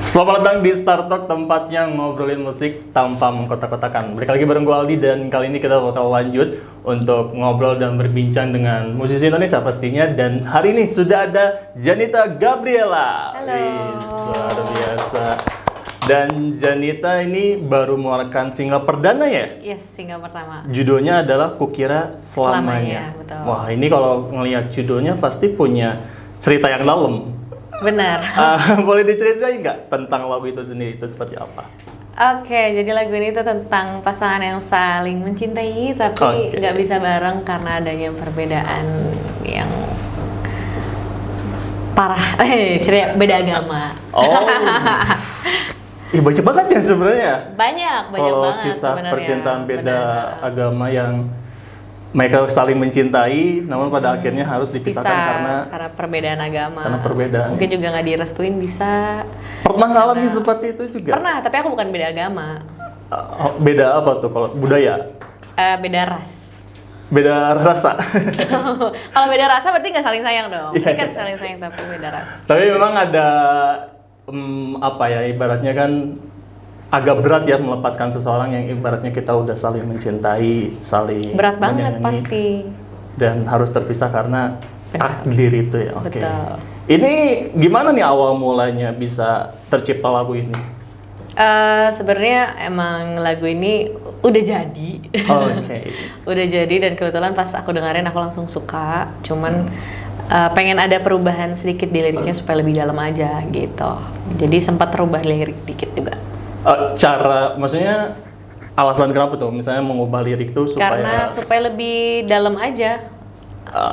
Selamat datang di Star Talk, tempatnya ngobrolin musik tanpa mengkotak-kotakan. Balik lagi bareng gue Aldi, dan kali ini kita bakal lanjut untuk ngobrol dan berbincang dengan musisi Indonesia pastinya. Dan hari ini sudah ada Janita Gabriela. Halo. Luar biasa. Dan Janita ini baru mengeluarkan single perdana ya? Yes, single pertama. Judulnya adalah Kukira Selamanya. Betul. Wah, ini kalau ngelihat judulnya pasti punya cerita yang dalam. Benar. Boleh diceritain nggak tentang lagu itu sendiri, itu seperti apa? Oke, jadi lagu ini tuh tentang pasangan yang saling mencintai tapi nggak bisa bareng karena adanya perbedaan yang parah. Ceria beda agama. Oh, banyak banget ya sebenarnya. Banyak Kalau banget kisah sebenarnya. percintaan beda Benar. agama yang mereka saling mencintai, namun pada akhirnya harus dipisahkan karena perbedaan agama. karena perbedaan. Mungkin juga nggak direstuin bisa. Pernah ngalamin seperti itu juga? Pernah, tapi aku bukan beda agama. Beda apa tuh kalau budaya? Beda ras. Beda rasa. Kalau beda rasa berarti nggak saling sayang dong. Iya, Ini kan iya. saling sayang tapi beda rasa. Tapi memang ada apa ya, ibaratnya kan agak berat ya melepaskan seseorang yang ibaratnya kita udah saling mencintai, saling Berat banget menyayangi, pasti. dan harus terpisah karena Benar. takdir itu ya. Oke. Betul. Ini gimana nih awal mulanya bisa tercipta lagu ini? Sebenarnya emang lagu ini udah jadi. Oke. Udah jadi, dan kebetulan pas aku dengerin aku langsung suka. Cuman pengen ada perubahan sedikit di liriknya supaya lebih dalam aja gitu. Jadi sempat rubah lirik dikit juga. Maksudnya alasan kenapa tuh? Misalnya mengubah lirik tuh Karena supaya supaya lebih dalam aja.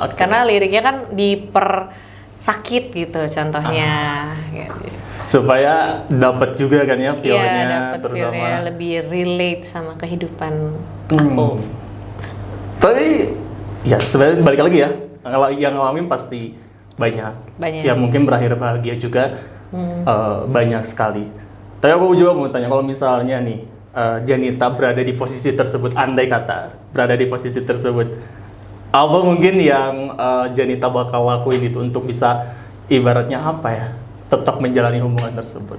Oke. Karena liriknya kan dipersakit gitu contohnya. Gitu. supaya dapat juga kan ya feel-nya, Iya, dapat terutama. feel-nya lebih relate sama kehidupan aku. Tapi ya sebenarnya balik lagi ya, yang ngalamin pasti banyak. Banyak. Ya mungkin berakhir bahagia juga banyak sekali. Tapi aku juga mau tanya, kalau misalnya nih Janita berada di posisi tersebut, andai kata berada di posisi tersebut, apa mungkin yang Janita bakal lakuin itu untuk bisa ibaratnya apa ya, tetap menjalani hubungan tersebut?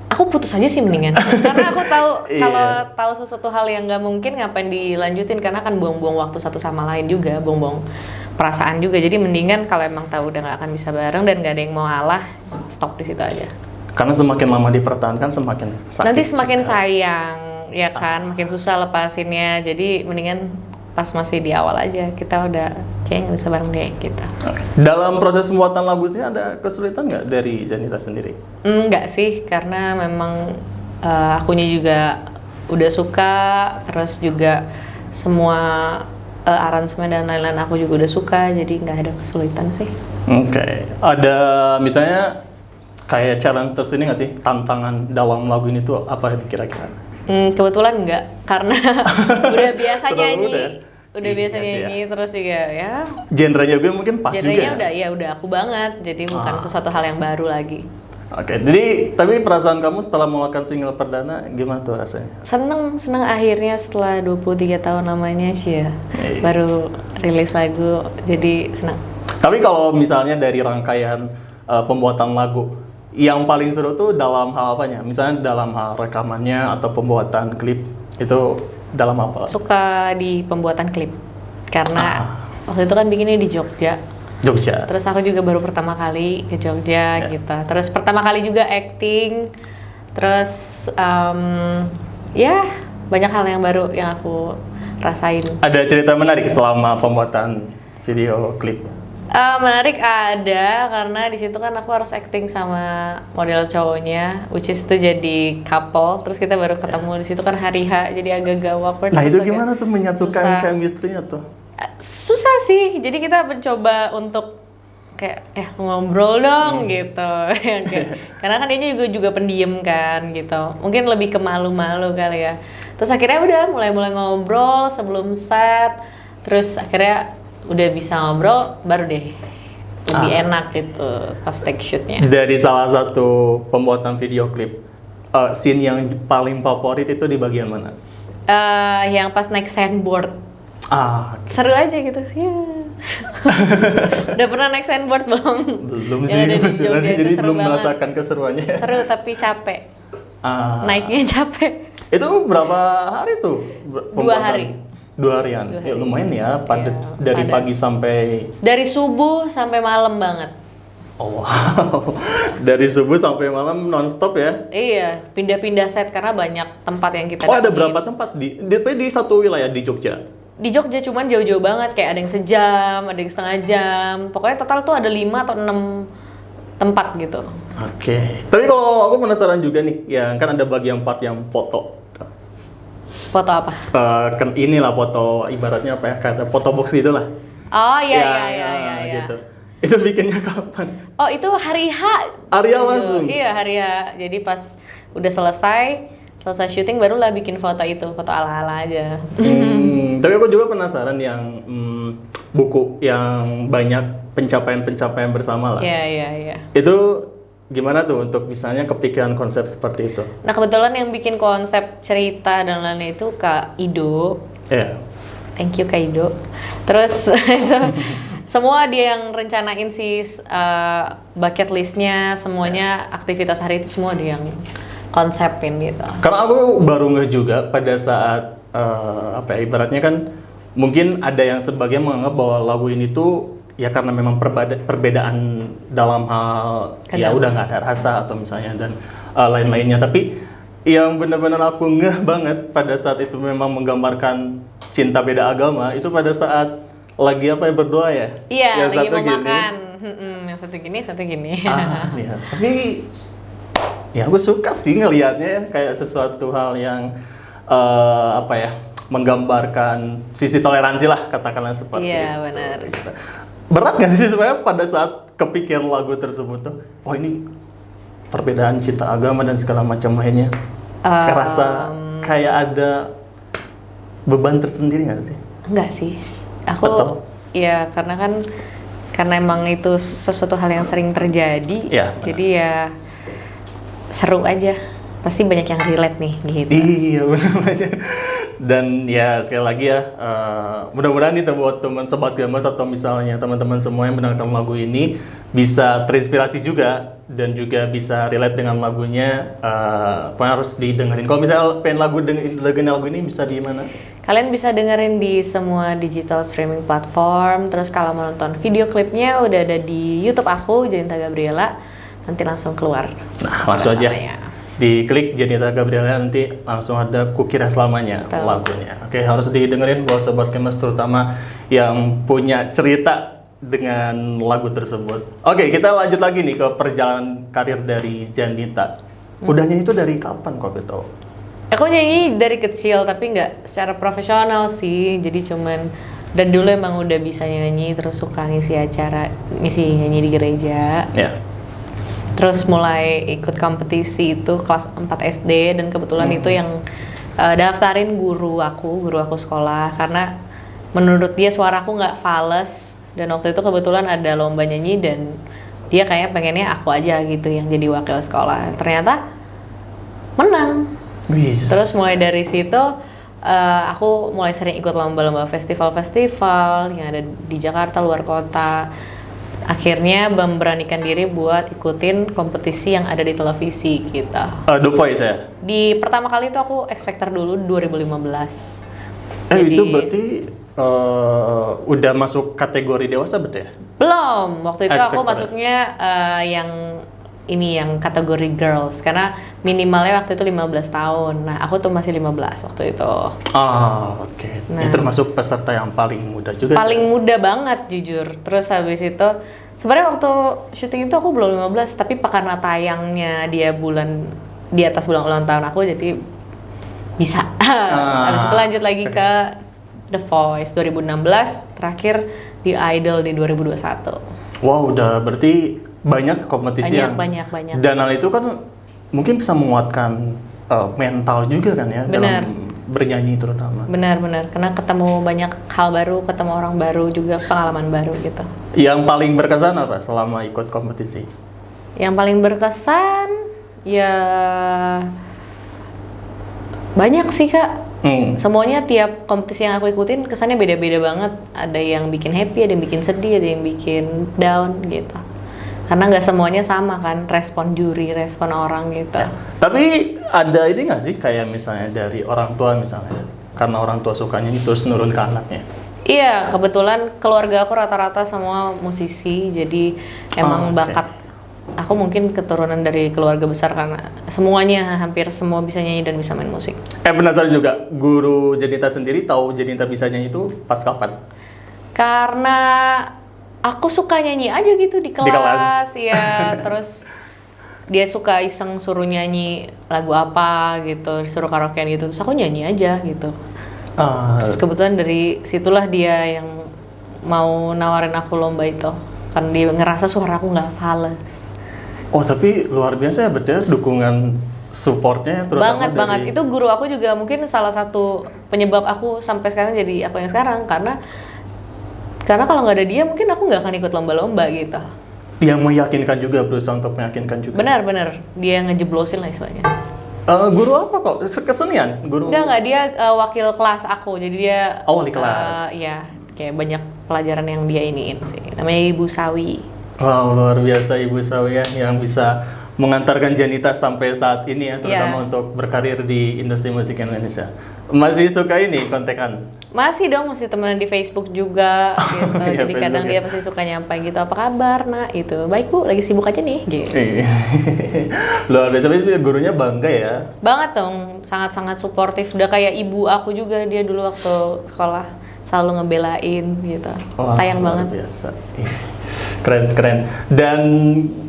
Aku putus aja sih mendingan, karena aku tahu Iya. kalau tahu sesuatu hal yang nggak mungkin ngapain dilanjutin, karena kan buang-buang waktu satu sama lain juga, buang-buang perasaan juga. Jadi mendingan kalau emang tahu udah nggak akan bisa bareng dan nggak ada yang mau ngalah, stop di situ aja. Karena semakin lama dipertahankan semakin sakit. Nanti semakin juga. sayang, ya kan, makin susah lepasinnya. Jadi mendingan pas masih di awal aja, kita udah kayak nggak bisa bareng deh gitu. Dalam proses pembuatan lagu ini ada kesulitan nggak dari Janita sendiri? Enggak sih, karena memang akunya juga udah suka, terus juga semua aransemen dan lain-lain aku juga udah suka, jadi nggak ada kesulitan sih. Oke. Ada misalnya kayak challenge tersendiri nggak sih, tantangan dalam lagu ini tuh apa kira-kira? Kebetulan enggak, karena udah biasa Terlalu nyanyi, udah? udah biasa Iya sih ya. nyanyi, terus juga ya Genrenya juga mungkin pas genrenya juga. udah aku banget, jadi bukan sesuatu hal yang baru lagi. Oke. Jadi tapi perasaan kamu setelah mengeluarkan single perdana gimana tuh rasanya? Seneng akhirnya setelah 23 tahun lamanya sih ya, Yes. baru rilis lagu, jadi senang. Tapi kalau misalnya dari rangkaian pembuatan lagu, yang paling seru tuh dalam hal apanya? Misalnya dalam hal rekamannya atau pembuatan klip, itu dalam apa? Suka di pembuatan klip, karena waktu itu kan bikinnya di Jogja. Jogja. Terus aku juga baru pertama kali ke Jogja gitu. Terus pertama kali juga acting. Terus ya banyak hal yang baru yang aku rasain. Ada cerita menarik selama pembuatan video klip? Menarik ada, karena di situ kan aku harus acting sama model cowoknya, which is itu jadi couple. Terus kita baru ketemu di situ kan hari H, jadi agak-agak awkward. Nah terus itu gimana tuh menyatukan susah. chemistry-nya tuh? Susah sih, jadi kita mencoba untuk kayak ngobrol dong gitu. Karena kan dia juga pendiam kan gitu, mungkin lebih ke malu-malu kali ya. Terus akhirnya udah mulai ngobrol sebelum set, terus akhirnya udah bisa ngobrol, baru deh lebih enak gitu pas take shootnya. Dari salah satu pembuatan video klip, scene yang paling favorit itu di bagian mana? Yang pas naik sandboard, Oke. seru aja gitu ya. Udah pernah naik sandboard belum? Belum Yang ada di sih, Jogja, itu jadi seru belum banget. merasakan keseruannya. Seru tapi capek. Ah, Naiknya capek. itu berapa hari tuh? 2 hari. 2 harian. 2 Ya hari. lumayan ya, padat Iya, dari padat. pagi sampai Dari subuh sampai malam banget. oh wow. Dari subuh sampai malam nonstop ya. Iya, pindah-pindah set karena banyak tempat yang kita Oh, ada datengin. berapa tempat di satu wilayah di Jogja? Di Jogja cuman jauh-jauh banget, kayak ada yang sejam, ada yang setengah jam. Pokoknya total tuh ada 5 atau 6 tempat gitu. Oke. Tapi kalau aku penasaran juga nih, ya kan ada bagian part yang foto. Foto apa? Kan inilah foto ibaratnya apa ya, kata foto box gitu lah. Oh iya Ya, iya iya. gitu. Itu bikinnya kapan? Oh itu hari H. Hari H langsung? Iya hari H. Jadi pas udah selesai syuting barulah bikin foto itu, foto ala-ala aja. Tapi aku juga penasaran yang buku yang banyak pencapaian-pencapaian bersama lah. Iya. Itu gimana tuh untuk misalnya kepikiran konsep seperti itu? Nah kebetulan yang bikin konsep cerita dan lain-lain itu Kak Ido. Iya. Thank you Kak Ido. Terus itu semua dia yang rencanain sih bucket listnya, semuanya aktivitas hari itu semua dia yang konsepin gitu. Karena aku baru ngeh juga pada saat apa ya, ibaratnya kan mungkin ada yang sebagian menganggap bahwa lagu ini tuh ya karena memang perbedaan dalam hal ya udah nggak ada rasa atau misalnya dan lain-lainnya. Tapi yang benar-benar aku ngeh banget pada saat itu memang menggambarkan cinta beda agama itu pada saat lagi apa ya, berdoa ya? Iya, yang lagi satu mau gini. makan. Yang satu gini. Ya. Tapi ya aku suka sih ngelihatnya ya, kayak sesuatu hal yang apa ya, menggambarkan sisi toleransi lah katakanlah seperti itu. Iya, benar. Berat nggak sih sebenarnya pada saat kepikiran lagu tersebut tuh? Oh ini perbedaan cinta agama dan segala macam lainnya. Kerasa kayak ada beban tersendiri nggak sih? Enggak sih. Aku Betul. ya karena emang itu sesuatu hal yang sering terjadi. Iya, benar. Jadi ya seru aja. Pasti banyak yang relate nih gitu. Iya benar. Dan ya sekali lagi ya, mudah-mudahan nih buat teman sobat gamers atau misalnya teman-teman semua yang mendengarkan lagu ini bisa terinspirasi juga dan juga bisa relate dengan lagunya. Pokoknya harus didengerin. Kalau misalnya pengen lagu ini bisa di mana? Kalian bisa dengerin di semua digital streaming platform. Terus kalau mau nonton video klipnya udah ada di YouTube aku, Janita Gabriela. Nanti langsung keluar. Nah, langsung aja. Namanya. Diklik Janita Gabriela, nanti langsung ada Kukira Selamanya lagunya. Oke, harus didengerin buat sobat gamers terutama yang punya cerita dengan lagu tersebut. Oke, kita lanjut lagi nih ke perjalanan karir dari Janita. Udah nyanyi itu dari kapan kok betul? Aku nyanyi dari kecil tapi nggak secara profesional sih. Jadi cuman dan dulu emang udah bisa nyanyi, terus suka ngisi nyanyi di gereja. Ya. Terus mulai ikut kompetisi itu kelas 4 SD dan kebetulan itu yang daftarin guru aku sekolah karena menurut dia suaraku nggak fales dan waktu itu kebetulan ada lomba nyanyi dan dia kayaknya pengennya aku aja gitu yang jadi wakil sekolah. Ternyata menang. Terus mulai dari situ aku mulai sering ikut lomba-lomba festival-festival yang ada di Jakarta, luar kota. Akhirnya memberanikan diri buat ikutin kompetisi yang ada di televisi gitu. The Voice ya? Di pertama kali itu aku X Factor dulu 2015. Itu berarti udah masuk kategori dewasa betul ya? Belum, waktu itu X aku Factor. masuknya yang kategori girls karena minimalnya waktu itu 15 tahun. Nah, aku tuh masih 15 waktu itu. Oke. Nah. Itu termasuk peserta yang paling muda juga. Paling muda banget jujur. Terus habis itu sebenarnya waktu syuting itu aku belum 15 tapi karena tayangnya dia di atas bulan ulang tahun aku jadi bisa. Habis itu lanjut lagi ke The Voice 2016, terakhir di Idol di 2021. Wow, udah berarti banyak kompetisi Banyak. Dan hal itu kan mungkin bisa menguatkan mental juga kan ya. Benar. Dalam bernyanyi terutama. Benar, karena ketemu banyak hal baru, ketemu orang baru juga, pengalaman baru gitu. Yang paling berkesan apa selama ikut kompetisi? Yang paling berkesan ya banyak sih Kak. Semuanya tiap kompetisi yang aku ikutin kesannya beda-beda banget. Ada yang bikin happy, ada yang bikin sedih, ada yang bikin down gitu. Karena nggak semuanya sama kan, respon juri, respon orang gitu. Ya. Tapi ada ini nggak sih kayak misalnya dari orang tua misalnya, karena orang tua sukanya terus nurun ke anaknya? Iya, kebetulan keluarga aku rata-rata semua musisi, jadi emang bakat. Aku mungkin keturunan dari keluarga besar karena semuanya hampir semua bisa nyanyi dan bisa main musik. Penasaran juga, guru Janita sendiri tahu Janita bisa nyanyi itu pas kapan? Karena aku suka nyanyi aja gitu di kelas, ya. Terus dia suka iseng suruh nyanyi lagu apa gitu, suruh karaokean gitu, terus aku nyanyi aja gitu. Terus kebetulan dari situlah dia yang mau nawarin aku lomba itu, karena dia ngerasa suara aku nggak fales. Oh tapi luar biasa ya, berarti dukungan supportnya terutama banget. Itu guru aku juga mungkin salah satu penyebab aku sampai sekarang jadi aku yang sekarang, karena kalau nggak ada dia mungkin aku nggak akan ikut lomba-lomba gitu. Yang meyakinkan juga, berusaha untuk meyakinkan juga. Benar, dia ngejeblosin lah istilahnya. Guru apa kok? Kesenian? Guru? Enggak, dia wakil kelas aku, jadi dia wali kelas. Iya, kayak banyak pelajaran yang dia iniin sih. Namanya Ibu Sawi. Wow, luar biasa Ibu Sawi ya, yang bisa mengantarkan Janita sampai saat ini ya, terutama untuk berkarir di industri musik Indonesia. Masih suka ini kontekan? Masih dong, masih temenan di Facebook juga gitu. Ya, jadi kadang dia pasti suka nyampai gitu, apa kabar nak, itu baik bu, lagi sibuk aja nih gitu. Luar biasa, gurunya bangga ya? Banget dong, sangat-sangat suportif, udah kayak ibu aku juga dia dulu waktu sekolah, selalu ngebelain gitu. Wah, sayang luar banget. Biasa. Keren. Dan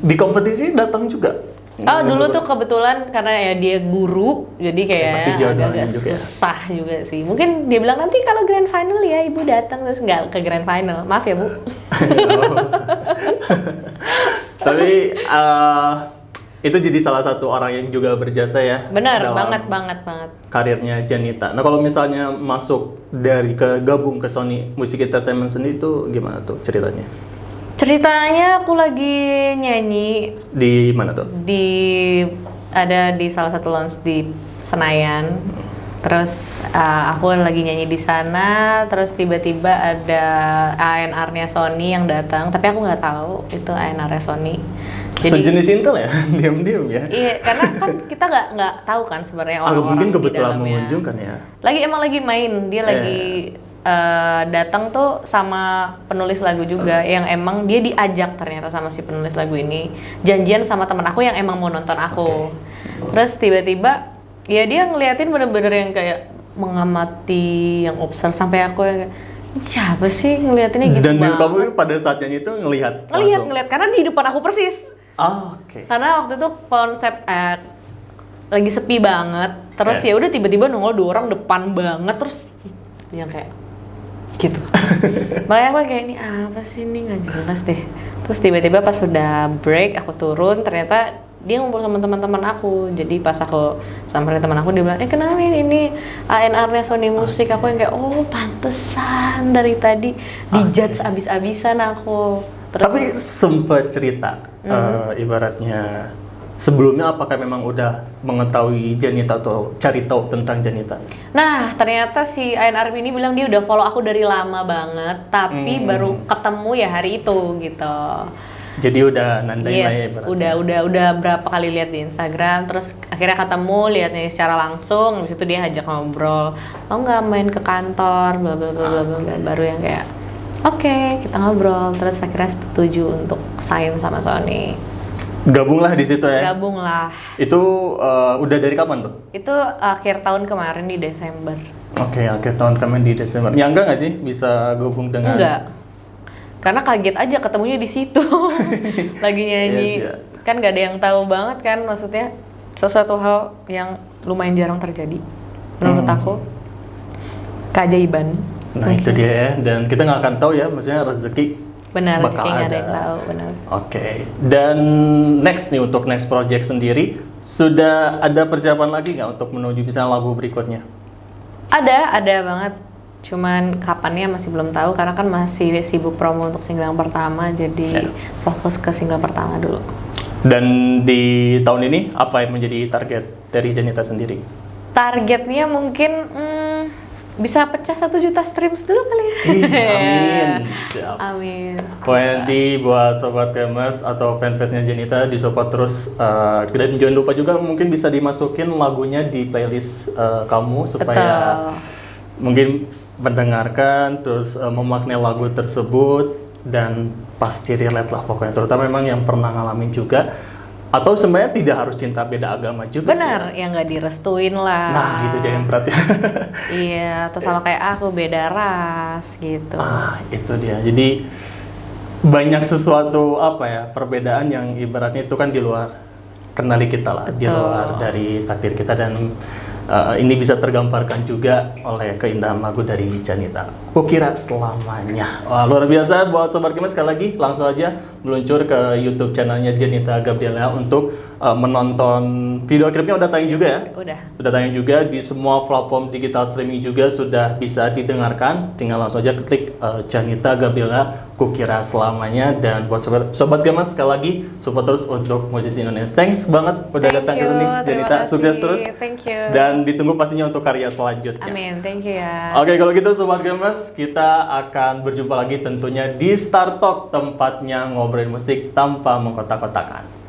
di kompetisi datang juga? Dulu tuh kebetulan karena ya dia guru, jadi kayak agak-agak susah juga sih. Mungkin dia bilang nanti kalau grand final ya ibu datang, terus nggak ke grand final. Maaf ya bu. Tapi itu jadi salah satu orang yang juga berjasa ya. Benar, banget. Karirnya Janita. Nah kalau misalnya masuk dari gabung ke Sony Music Entertainment sendiri itu gimana tuh ceritanya? Ceritanya aku lagi nyanyi di mana tuh? Ada di salah satu lounge di Senayan. Terus aku lagi nyanyi di sana, terus tiba-tiba ada A&R-nya Sony yang datang, tapi aku nggak tahu itu A&R-nya Sony. Jadi, sejenis Intel ya, diam-diam ya. Iya, karena kan kita nggak tahu kan sebenarnya orang-orang mungkin di kebetulan dalamnya. mengunjung kan ya. Lagi main, dia lagi datang tuh sama penulis lagu juga yang emang dia diajak ternyata sama si penulis lagu ini, janjian sama teman aku yang emang mau nonton aku. Terus tiba-tiba ya dia ngeliatin bener-bener yang kayak mengamati, yang observe, sampai aku yang kayak, siapa sih ngeliatinnya gitu. Dan banget. Dan kamu pada saat nyanyi itu ngelihat karena di depan aku persis. Karena waktu itu konsep lagi sepi banget, terus ya udah tiba-tiba nongol 2 orang depan banget, terus yang kayak gitu. Makanya aku kayak, ini apa sih, ini nggak jelas deh. Terus tiba-tiba pas sudah break aku turun, ternyata dia ngumpul sama teman-teman aku. Jadi pas aku samperin teman aku, dia bilang, kenalin ini A&R-nya Sony Music. Aku yang kayak, oh pantesan dari tadi dijudge abis-abisan aku. Terus, tapi sempat cerita ibaratnya sebelumnya apakah memang udah mengetahui Janita atau cari tahu tentang Janita? Nah, ternyata si A&R ini bilang dia udah follow aku dari lama banget, tapi baru ketemu ya hari itu gitu. Jadi udah nandain lah ya ibaratnya. Udah berapa kali lihat di Instagram, terus akhirnya ketemu, lihatnya secara langsung, habis itu dia ajak ngobrol. Mau nggak main ke kantor, bla bla bla bla bla, baru yang kayak oke, kita ngobrol, terus akhirnya setuju untuk sign sama Sony. Gabunglah di situ ya? Gabunglah. Itu udah dari kapan tuh? Itu akhir tahun kemarin di Desember. Oke, akhir tahun kemarin di Desember. Nyangka nggak sih bisa gabung dengan? Enggak. Karena kaget aja ketemunya di situ. Lagi nyanyi. Yes. Kan nggak ada yang tahu banget kan, maksudnya sesuatu hal yang lumayan jarang terjadi. Menurut aku. Keajaiban. Nah itu dia ya, dan kita nggak akan tahu ya, maksudnya rezeki. Benar, bakal nggak ada yang tahu, benar. Oke. Dan next nih, untuk next project sendiri, sudah ada persiapan lagi nggak untuk menuju misalnya lagu berikutnya? Ada banget. Cuman kapannya masih belum tahu, karena kan masih sibuk promo untuk single yang pertama, jadi fokus ke single pertama dulu. Dan di tahun ini, apa yang menjadi target dari Janita sendiri? Targetnya mungkin bisa pecah 1 juta streams dulu kali ya. Amin. Siap. Amin. Pokoknya nanti buat sobat gamers atau fanbase-nya Jenita disupport terus, dan jangan lupa juga mungkin bisa dimasukin lagunya di playlist kamu supaya Betul. mungkin mendengarkan terus memaknai lagu tersebut dan pasti relate lah pokoknya, terutama memang yang pernah ngalamin juga atau sebenarnya tidak harus cinta beda agama juga sih. Benar, yang nggak direstuin lah. Nah itu dia yang berat ya. Iya, atau sama kayak aku beda ras gitu. Itu dia. Jadi banyak sesuatu apa ya, perbedaan yang ibaratnya itu kan di luar kendali kita lah, di Betul. luar dari takdir kita, dan ini bisa tergambarkan juga oleh keindahan lagu dari Janita. Kukira selamanya. Wah, luar biasa buat sobat gamers, sekali lagi langsung aja meluncur ke YouTube channelnya Janita Gabriela untuk menonton video klipnya. Udah tayang juga ya? Udah tayang juga di semua platform digital streaming juga sudah bisa didengarkan. Tinggal langsung aja klik Janita Gabriela, Kukira Selamanya. Dan buat sobat gamers, sekali lagi support terus untuk musisi Indonesia. Thanks banget udah datang ke sini Janita. Sukses terus. Thank you. Dan ditunggu pastinya untuk karya selanjutnya. Amin, thank you ya. Oke, kalau gitu sobat gamers, kita akan berjumpa lagi tentunya di Star Talk, tempatnya ngobrolin musik tanpa mengkotak-kotakan.